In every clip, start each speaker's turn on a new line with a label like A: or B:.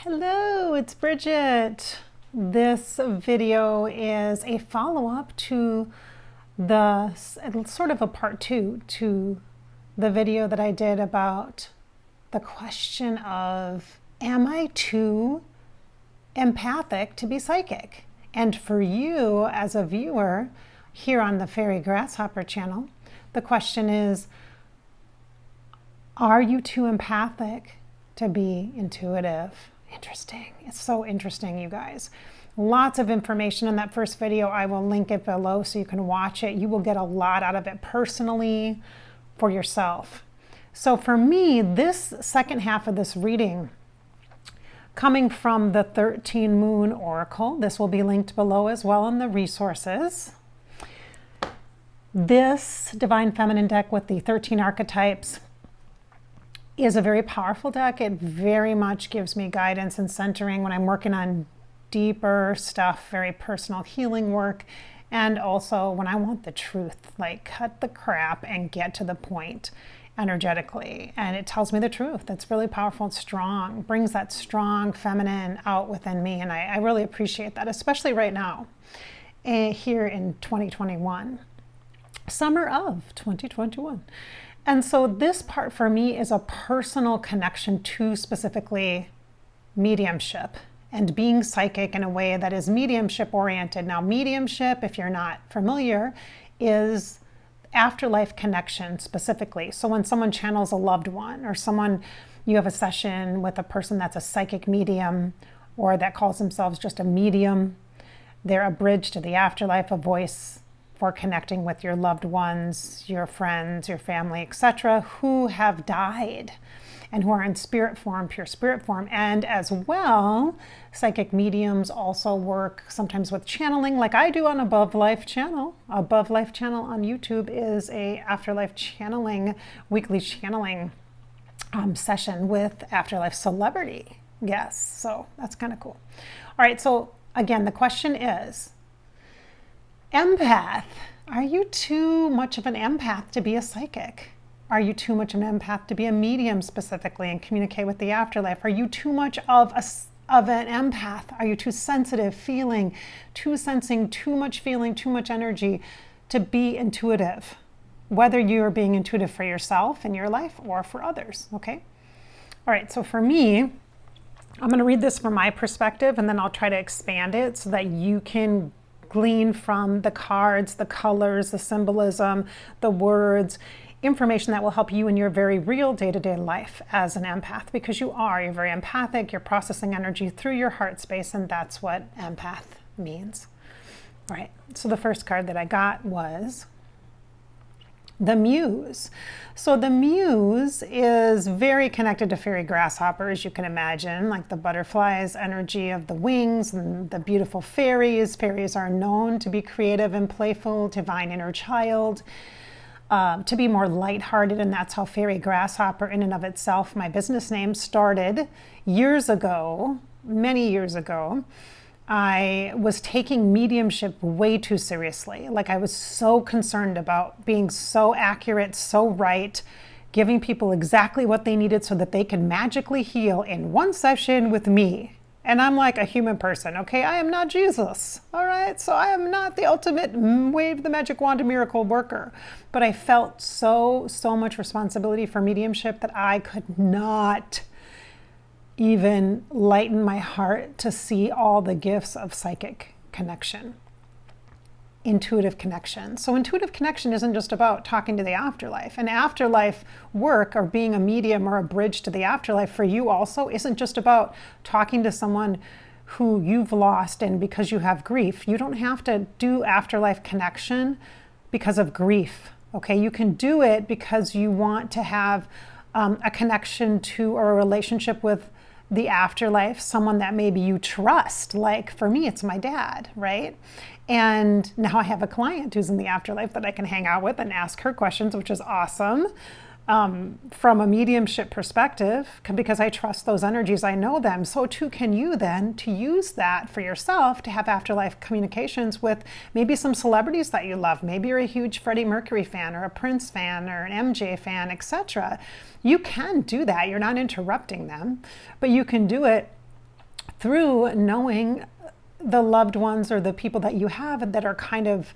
A: Hello, it's Bridget. This video is a follow-up to the sort of a part two to the video that I did about the question of, am I too empathic to be psychic? And for you as a viewer here on the Fairy Grasshopper channel, the question is, are you too empathic to be intuitive? Interesting. It's so interesting, you guys. Lots of information in that first video. I will link it below so you can watch it. You will get a lot out of it personally for yourself. So for me, this second half of this reading, coming from the 13 Moon Oracle, this will be linked below as well in the resources. This Divine Feminine deck with the 13 archetypes is a very powerful deck. It very much gives me guidance and centering when I'm working on deeper stuff, very personal healing work, and also when I want the truth, like cut the crap and get to the point energetically. And it tells me the truth. It's really powerful and strong, brings that strong feminine out within me. And I really appreciate that, especially right now, here in 2021, summer of 2021. And so this part for me is a personal connection to specifically mediumship and being psychic in a way that is mediumship oriented. Now, mediumship, if you're not familiar, is afterlife connection specifically. So when someone channels a loved one, or you have a session with a person that's a psychic medium, or that calls themselves just a medium, they're a bridge to the afterlife, a voice for connecting with your loved ones, your friends, your family, etc., who have died and who are in spirit form, pure spirit form. And as well, psychic mediums also work sometimes with channeling, like I do on Above Life channel. Above Life channel on YouTube is a afterlife channeling, weekly channeling session with afterlife celebrity guests. So that's kind of cool. All right, so again, the question is, empath, are you too much of an empath to be a psychic? Are you too much of an empath to be a medium specifically and communicate with the afterlife? Are you too much of an empath? Are you too sensitive, feeling, too sensing, too much feeling, too much energy to be intuitive? Whether you're being intuitive for yourself in your life or for others, okay? All right, so for me, I'm going to read this from my perspective and then I'll try to expand it so that you can glean from the cards, the colors, the symbolism, the words, information that will help you in your very real day-to-day life as an empath, because you're very empathic, you're processing energy through your heart space, and that's what empath means. All right, so the first card that I got was the Muse. So the Muse is very connected to fairy grasshopper, as you can imagine, like the butterflies, energy of the wings and the beautiful fairies. Fairies are known to be creative and playful, divine inner child, to be more lighthearted, and that's how fairy grasshopper in and of itself, my business name, started years ago, many years ago. I was taking mediumship way too seriously. Like I was so concerned about being so accurate, so right, giving people exactly what they needed so that they could magically heal in one session with me. And I'm like a human person, okay? I am not Jesus, all right? So I am not the ultimate wave the magic wand miracle worker. But I felt so much responsibility for mediumship that I could not even lighten my heart to see all the gifts of psychic connection, intuitive connection. So intuitive connection isn't just about talking to the afterlife. And afterlife work, or being a medium or a bridge to the afterlife for you also, isn't just about talking to someone who you've lost and because you have grief. You don't have to do afterlife connection because of grief, okay? You can do it because you want to have a connection to or a relationship with the afterlife, someone that maybe you trust. Like for me, it's my dad, right? And now I have a client who's in the afterlife that I can hang out with and ask her questions, which is awesome. From a mediumship perspective, because I trust those energies, I know them. So too can you then, to use that for yourself, to have afterlife communications with maybe some celebrities that you love. Maybe you're a huge Freddie Mercury fan or a Prince fan or an MJ fan, etc. You can do that. You're not interrupting them, but you can do it through knowing the loved ones or the people that you have that are kind of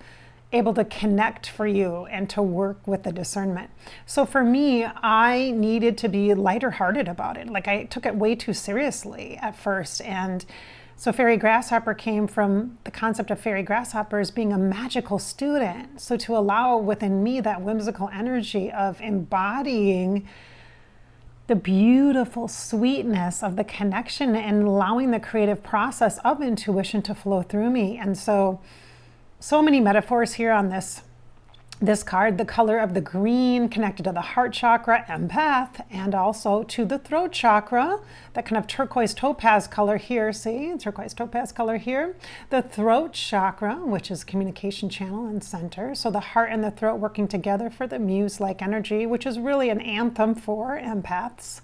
A: able to connect for you and to work with the discernment. So for me, I needed to be lighter hearted about it. Like I took it way too seriously at first. And so fairy grasshopper came from the concept of fairy grasshoppers being a magical student. So to allow within me that whimsical energy of embodying the beautiful sweetness of the connection and allowing the creative process of intuition to flow through me. And so many metaphors here on this card. The color of the green connected to the heart chakra, empath, and also to the throat chakra, that kind of turquoise topaz color here. See, turquoise topaz color here. The throat chakra, which is communication channel and center. So the heart and the throat working together for the muse-like energy, which is really an anthem for empaths.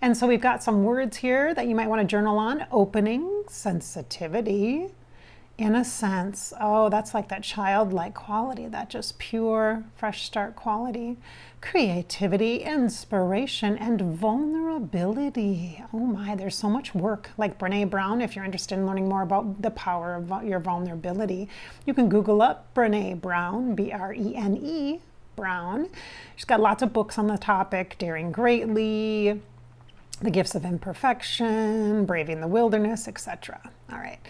A: And so we've got some words here that you might want to journal on. Opening, sensitivity, innocence. Oh, that's like that childlike quality, that just pure, fresh start quality. Creativity, inspiration, and vulnerability. Oh my, there's so much work. Like Brene Brown, if you're interested in learning more about the power of your vulnerability, you can Google up Brene Brown, B-R-E-N-E, Brown. She's got lots of books on the topic, Daring Greatly, The Gifts of Imperfection, Braving the Wilderness, etc. All right.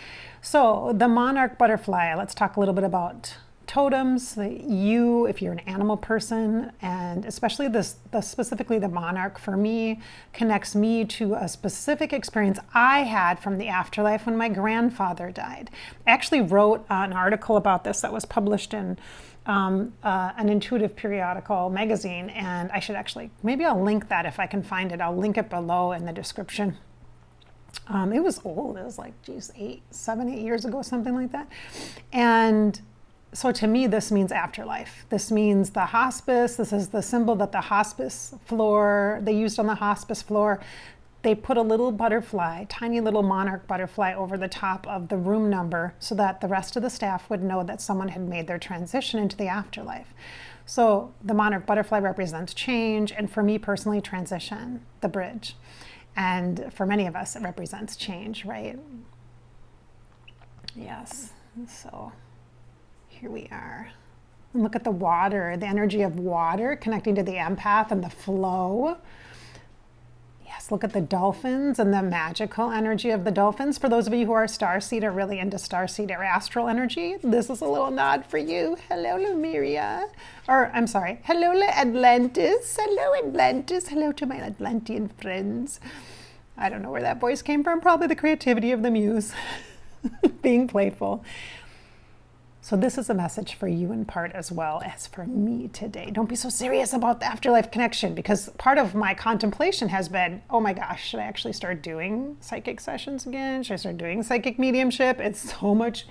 A: So the monarch butterfly, let's talk a little bit about totems. You, if you're an animal person, and especially specifically the monarch for me, connects me to a specific experience I had from the afterlife when my grandfather died. I actually wrote an article about this that was published in an intuitive periodical magazine, and I should actually, maybe I'll link that if I can find it. I'll link it below in the description. It was old. It was like, geez, 7, 8 years ago, something like that. And so to me, this means afterlife. This means the hospice. This is the symbol that the hospice floor, they used on the hospice floor. They put a little butterfly, tiny little monarch butterfly over the top of the room number so that the rest of the staff would know that someone had made their transition into the afterlife. So the monarch butterfly represents change, and for me personally, transition, the bridge. And for many of us, it represents change, right? Yes. So here we are. And look at the water, the energy of water connecting to the empath and the flow. Yes, look at the dolphins and the magical energy of the dolphins. For those of you who are Starseed or really into Starseed or astral energy, this is a little nod for you. Hello, Lemuria. Or, I'm sorry, hello, Atlantis. Hello, Atlantis. Hello to my Atlantean friends. I don't know where that voice came from. Probably the creativity of the muse, being playful. So this is a message for you in part as well as for me today. Don't be so serious about the afterlife connection, because part of my contemplation has been, oh my gosh, should I actually start doing psychic sessions again? Should I start doing psychic mediumship? It's so much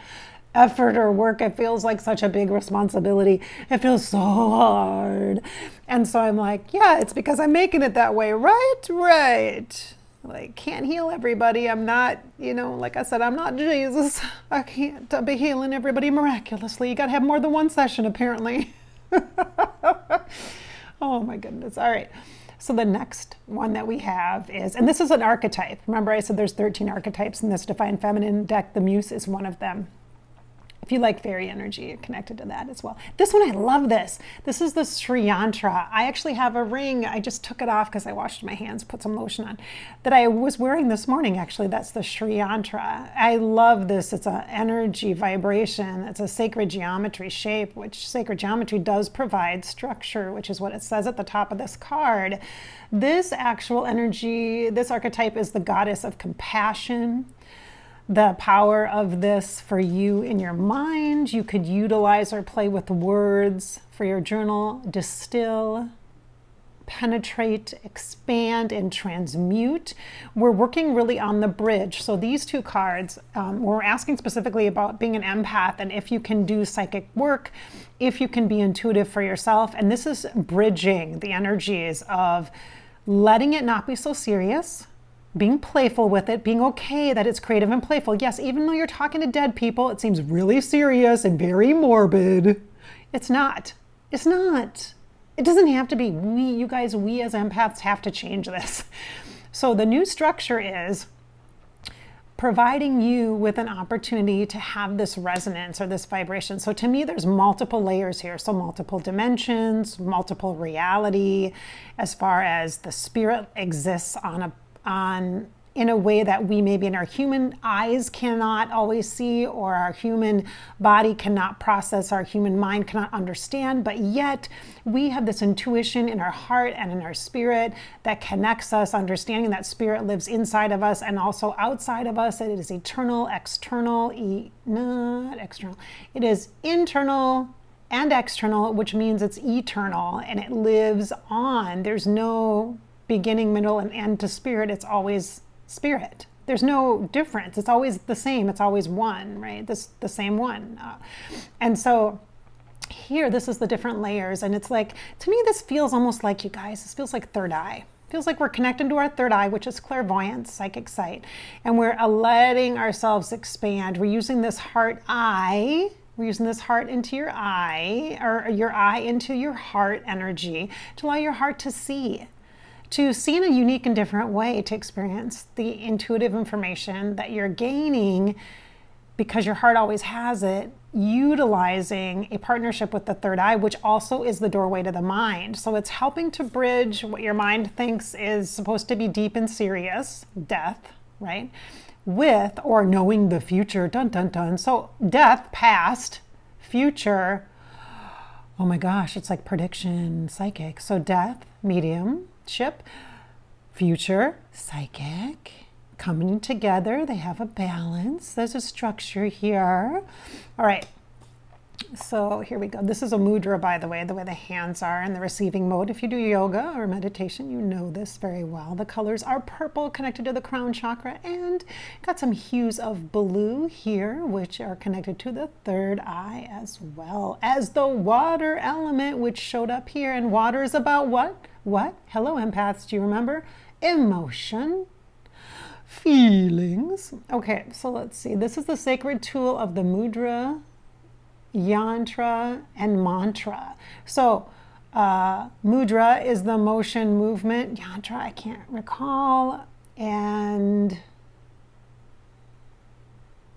A: effort or work. It feels like such a big responsibility. It feels so hard. And so I'm like, yeah, it's because I'm making it that way. Right. Like, can't heal everybody. I'm not, like I said, I'm not Jesus. I can't be healing everybody miraculously. You got to have more than one session, apparently. Oh my goodness. All right. So the next one that we have is, and this is an archetype. Remember I said there's 13 archetypes in this Divine Feminine deck. The Muse is one of them. If you like fairy energy, connected to that as well. This one, I love this. This is the Sri Yantra. I actually have a ring. I just took it off because I washed my hands, put some lotion on, that I was wearing this morning, actually. That's the Sri Yantra. I love this. It's an energy vibration. It's a sacred geometry shape, which sacred geometry does provide structure, which is what it says at the top of this card. This actual energy, this archetype is the goddess of compassion. The power of this for you in your mind, you could utilize or play with words for your journal. Distill, penetrate, expand, and transmute. We're working really on the bridge. So these two cards, we're asking specifically about being an empath and if you can do psychic work, if you can be intuitive for yourself. And this is bridging the energies of letting it not be so serious, being playful with it, being okay that it's creative and playful. Yes, even though you're talking to dead people, it seems really serious and very morbid. It's not. It's not. It doesn't have to be. We as empaths have to change this. So the new structure is providing you with an opportunity to have this resonance or this vibration. So to me, there's multiple layers here. So multiple dimensions, multiple reality, as far as the spirit exists in a way that we maybe in our human eyes cannot always see, or our human body cannot process, our human mind cannot understand, but yet we have this intuition in our heart and in our spirit that connects us, understanding that spirit lives inside of us and also outside of us. It is eternal, external, not external. It is internal and external, which means it's eternal and it lives on. There's no beginning, middle, and end to spirit. It's always spirit. There's no difference. It's always the same. It's always one, right? The same one. And so here, this is the different layers. And it's like, to me, this feels almost like, you guys, this feels like third eye. It feels like we're connected to our third eye, which is clairvoyance, psychic sight. And we're letting ourselves expand. We're using this heart eye. We're using this heart into your eye, or your eye into your heart energy, to allow your heart to see in a unique and different way, to experience the intuitive information that you're gaining because your heart always has it, utilizing a partnership with the third eye, which also is the doorway to the mind. So it's helping to bridge what your mind thinks is supposed to be deep and serious, death, right? With, or knowing the future, dun, dun, dun. So death, past, future, oh my gosh, it's like prediction, psychic. So death, mediumship, future, psychic, coming together. They have a balance. There's a structure here. All right. So here we go. This is a mudra, by the way the hands are in the receiving mode. If you do yoga or meditation, you know this very well. The colors are purple, connected to the crown chakra, and got some hues of blue here, which are connected to the third eye, as well as the water element, which showed up here. And water is about what? Hello, empaths. Do you remember? Emotion. Feelings. Okay, so let's see. This is the sacred tool of the mudra, yantra, and mantra. So mudra is the motion, movement. Yantra, I can't recall. And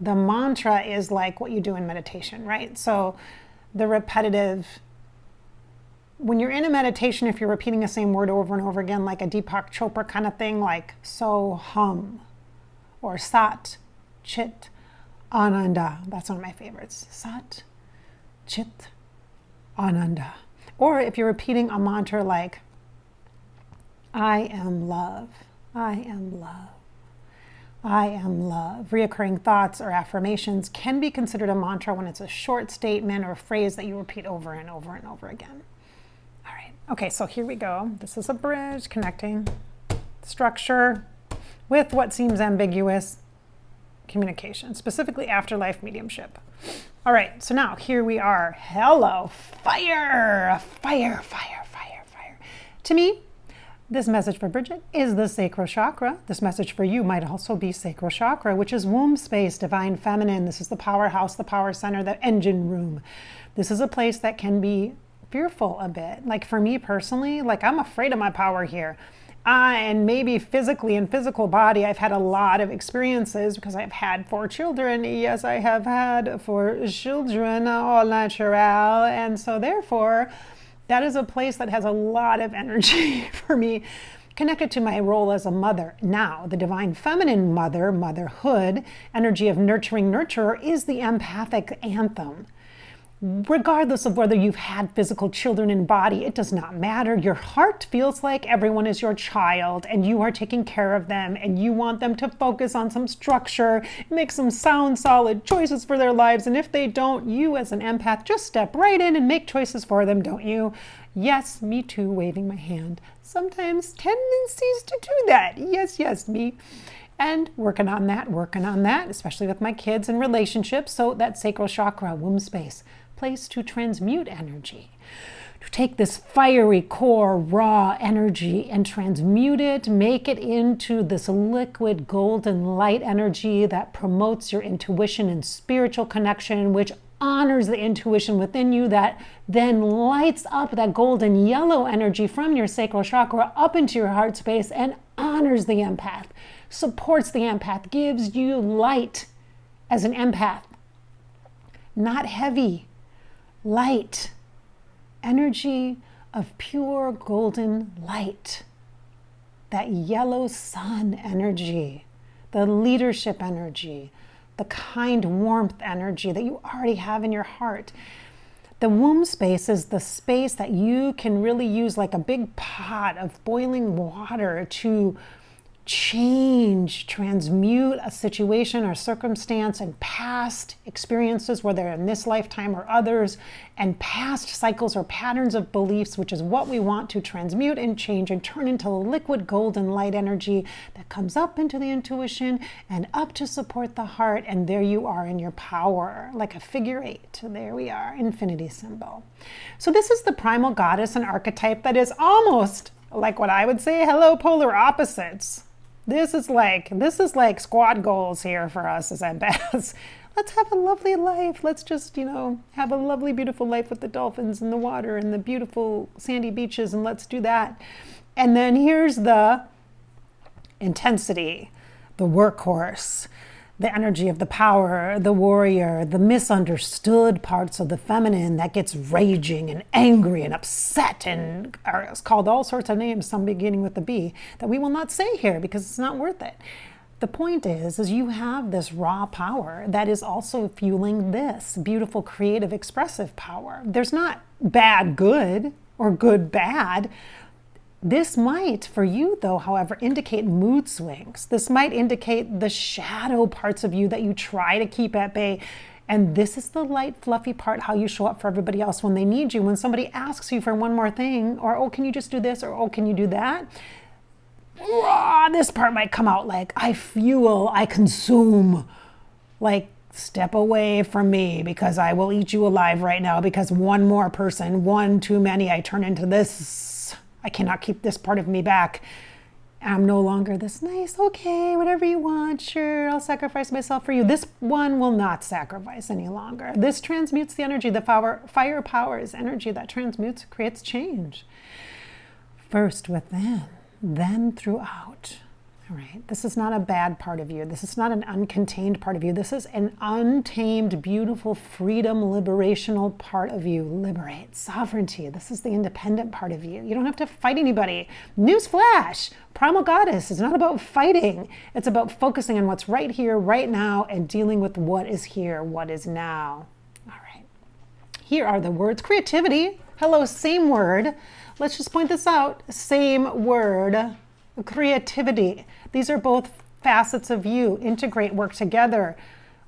A: the mantra is like what you do in meditation, right? So the repetitive, when you're in a meditation, if you're repeating the same word over and over again, like a Deepak Chopra kind of thing, like so hum, or sat, chit, ananda. That's one of my favorites. Sat, chit, ananda. Or if you're repeating a mantra like, I am love, I am love, I am love. Reoccurring thoughts or affirmations can be considered a mantra when it's a short statement or a phrase that you repeat over and over and over again. All right. Okay, so here we go. This is a bridge connecting structure with what seems ambiguous communication, specifically afterlife mediumship. All right, so now here we are. Hello, fire, fire, fire, fire, fire. To me, this message for Bridget is the sacral chakra. This message for you might also be sacral chakra, which is womb space, divine feminine. This is the powerhouse, the power center, the engine room. This is a place that can be fearful a bit. Like for me personally, like I'm afraid of my power here. And maybe physically in physical body, I've had a lot of experiences because I've had 4 children. Yes, I have had 4 children, all natural. And so therefore, that is a place that has a lot of energy for me, connected to my role as a mother. Now, the divine feminine mother, motherhood, energy of nurturing nurturer is the empathic anthem. Regardless of whether you've had physical children in body, it does not matter. Your heart feels like everyone is your child and you are taking care of them and you want them to focus on some structure, make some sound, solid choices for their lives. And if they don't, you as an empath just step right in and make choices for them, don't you? Yes, me too, waving my hand. Sometimes tendencies to do that. Yes, yes, me. And working on that, especially with my kids and relationships. So that sacral chakra, womb space, place to transmute energy, to take this fiery core raw energy and transmute it, make it into this liquid golden light energy that promotes your intuition and spiritual connection, which honors the intuition within you, that then lights up that golden yellow energy from your sacral chakra up into your heart space and honors the empath. supports the empath, gives you light as an empath. Not heavy, light. Energy of pure golden light. That yellow sun energy, the leadership energy, the kind warmth energy that you already have in your heart. The womb space is the space that you can really use like a big pot of boiling water to change, transmute a situation or circumstance and past experiences, whether in this lifetime or others, and past cycles or patterns of beliefs, which is what we want to transmute and change and turn into liquid golden light energy that comes up into the intuition and up to support the heart. And there you are in your power, like a figure 8. There we are, infinity symbol. So this is the primal goddess, an archetype that is almost like what I would say, hello, polar opposites. This is like squad goals here for us as empaths. Let's have a lovely life. Let's just, have a lovely, beautiful life with the dolphins and the water and the beautiful sandy beaches, and let's do that. And then here's the intensity, the workhorse, the energy of the power, the warrior, the misunderstood parts of the feminine that gets raging and angry and upset and is called all sorts of names, some beginning with the B, that we will not say here because it's not worth it. The point is you have this raw power that is also fueling this beautiful, creative, expressive power. There's not bad good or good bad. This might, for you though, however, indicate mood swings. This might indicate the shadow parts of you that you try to keep at bay. And this is the light, fluffy part, how you show up for everybody else when they need you. When somebody asks you for one more thing, or, oh, can you just do this? Or, oh, can you do that? This part might come out like, I fuel, I consume. Like, step away from me because I will eat you alive right now because one more person, one too many, I turn into this. I cannot keep this part of me back. I'm no longer this nice, okay, whatever you want, sure, I'll sacrifice myself for you. This one will not sacrifice any longer. This transmutes the energy. The fire power is energy that transmutes, creates change. First within, then throughout. All right, this is not a bad part of you. This is not an uncontained part of you. This is an untamed, beautiful, freedom, liberational part of you. Liberate, sovereignty. This is the independent part of you. You don't have to fight anybody. Newsflash, primal goddess is not about fighting. It's about focusing on what's right here, right now, and dealing with what is here, what is now. All right, here are the words. Creativity, hello, same word. Let's just point this out. Same word. Creativity. These are both facets of you. Integrate, work together,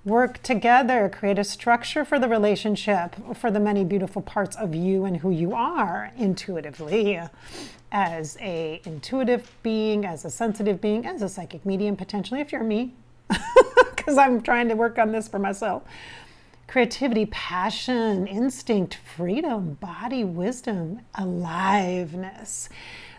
A: create a structure for the relationship, for the many beautiful parts of you and who you are intuitively, as a intuitive being, as a sensitive being, as a psychic medium, potentially, if you're me, because I'm trying to work on this for myself. Creativity, passion, instinct, freedom, body, wisdom, aliveness.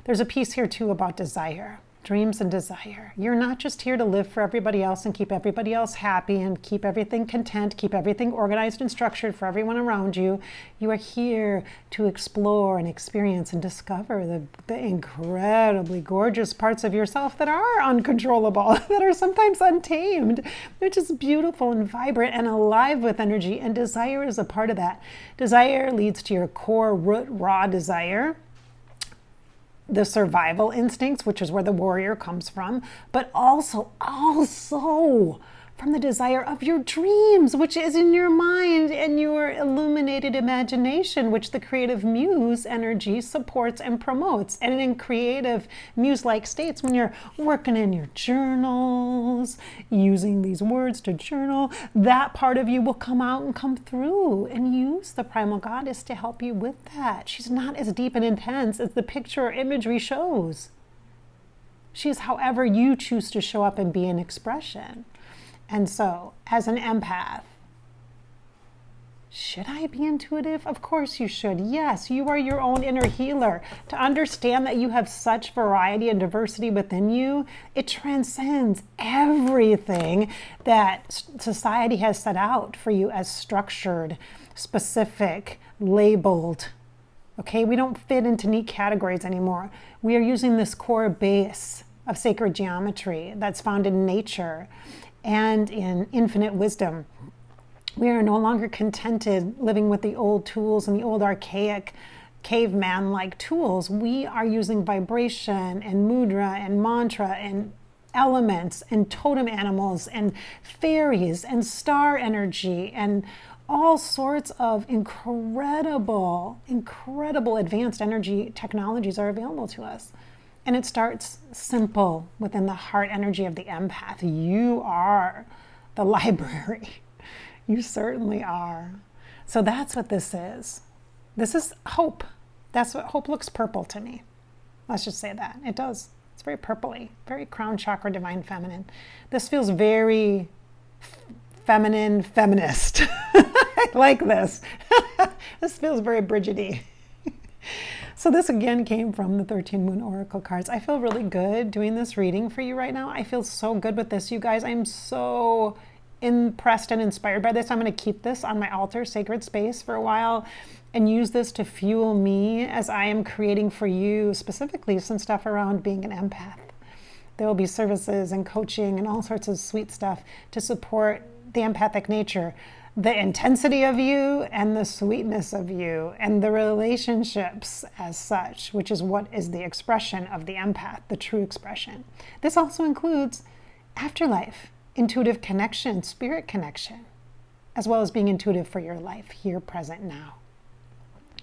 A: There's a piece here too about desire, dreams and desire. You're not just here to live for everybody else and keep everybody else happy and keep everything content, keep everything organized and structured for everyone around you. You are here to explore and experience and discover the incredibly gorgeous parts of yourself that are uncontrollable, that are sometimes untamed, which is beautiful and vibrant and alive with energy. And desire is a part of that. Desire leads to your core root raw desire, the survival instincts, which is where the warrior comes from, but also from the desire of your dreams, which is in your mind and your illuminated imagination, which the creative muse energy supports and promotes. And in creative muse-like states, when you're working in your journals, using these words to journal, that part of you will come out and come through and use the primal goddess to help you with that. She's not as deep and intense as the picture or imagery shows. She is however you choose to show up and be an expression. And so, as an empath, should I be intuitive? Of course you should. Yes, you are your own inner healer. To understand that you have such variety and diversity within you, it transcends everything that society has set out for you as structured, specific, labeled. Okay, we don't fit into neat categories anymore. We are using this core base of sacred geometry that's found in nature and in infinite wisdom. We are no longer contented living with the old tools and the old archaic caveman-like tools. We are using vibration and mudra and mantra and elements and totem animals and fairies and star energy and all sorts of incredible advanced energy technologies are available to us. And it starts simple within the heart energy of the empath. You are the library. You certainly are. So that's what this is. This is hope. That's what hope looks purple to me. Let's just say that. It does. It's very purpley, very crown chakra, divine feminine. This feels very feminine, feminist. I like this. This feels very Bridget-y. So this again came from the 13 Moon Oracle cards. I feel really good doing this reading for you right now. I feel so good with this, you guys. I'm so impressed and inspired by this. I'm going to keep this on my altar, sacred space, for a while and use this to fuel me as I am creating for you specifically some stuff around being an empath. There will be services and coaching and all sorts of sweet stuff to support the empathic nature, the intensity of you and the sweetness of you and the relationships as such, which is what is the expression of the empath, the true expression. This also includes afterlife, intuitive connection, spirit connection, as well as being intuitive for your life here, present, now.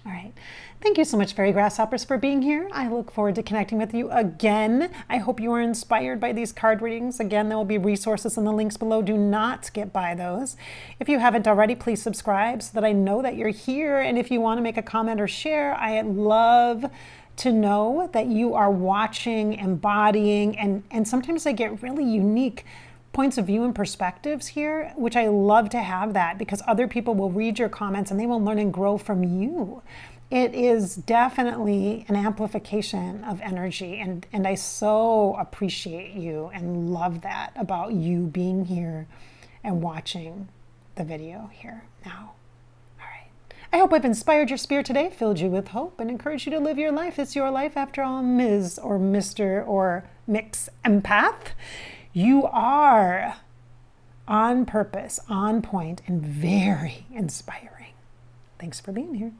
A: All right. Thank you so much, Fairy Grasshoppers, for being here. I look forward to connecting with you again. I hope you are inspired by these card readings. Again, there will be resources in the links below. Do not skip by those. If you haven't already, please subscribe so that I know that you're here. And if you want to make a comment or share, I'd love to know that you are watching, embodying, and sometimes I get really unique points of view and perspectives here, which I love to have that because other people will read your comments and they will learn and grow from you. It is definitely an amplification of energy, and I so appreciate you and love that about you being here and watching the video here now. All right. I hope I've inspired your spirit today, filled you with hope, and encouraged you to live your life. It's your life after all, Ms. or Mr. or Mix Empath. You are on purpose, on point, and very inspiring. Thanks for being here.